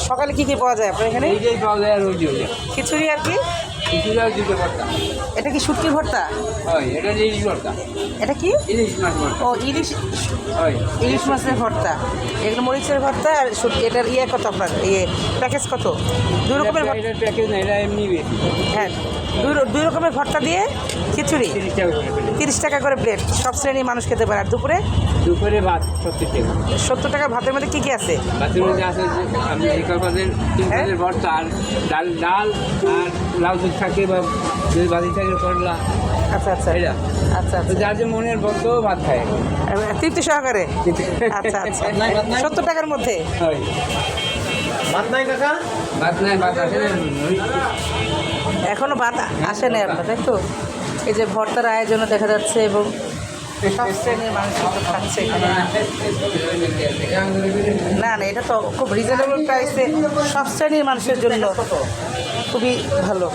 সকালে কি কি পাওয়া যায় আপনার এখানে? এই যে পাওয়া যায় আর ওই যে খিচুড়ি আর কি? খিচুড়ি আর দুটো ভর্তা। এটা কি শুটকির ভর্তা? হয়, এটা যে ইলিশ ভর্তা। এটা কি? ইলিশ মাছ ভর্তা। ও ইলিশ, হয়, ইলিশ মাছের ভর্তা। এগুলো মরিচের ভর্তা আর শুটকি। এটার ইয়ে কত আপনার? ইয়ে প্যাকেজ কত? দুই রকমের ভর্তা? এটা প্যাকেজ না, এটা এমনি বেশি। হ্যাঁ, দুই রকমের ভর্তা দিয়ে খিচুড়ি 30 টাকা করে প্লেট। 30 টাকা করে প্লেট। সব শ্রেণীর মানুষ খেতে পারে। আর দুপুরে দুপুরে ভাত 70 টাকা। 70 টাকা। ভাতের মধ্যে কী কী আছে? ভাতের মধ্যে আছে যে আপনি বিকল্পদের 3 পদের ভর্তা আর ডাল ডাল আর লাউ দুধ থাকে বা যদি ভাজি থাকে করলা। আচ্ছা আচ্ছা এটা আচ্ছা তো আচ্ছা, যার যে মনের মতো ভাত খায়। তৃপ্তি সহকারে। আচ্ছা আচ্ছা, 70 টাকার মধ্যে। হয়, ভাত নাই কাকা? ভাত নাই, ভাত আছে না। এখনো ভাত আসে নাই আপনার, তাই তো? এই যে ভর্তার আয়োজনও দেখা যাচ্ছে এবং সব শ্রেণীর মানুষ কিন্তু খাচ্ছে এখানে। না না, এটা তো খুব রিজনেবল প্রাইসে সব শ্রেণীর মানুষের জন্য খুবই ভালো।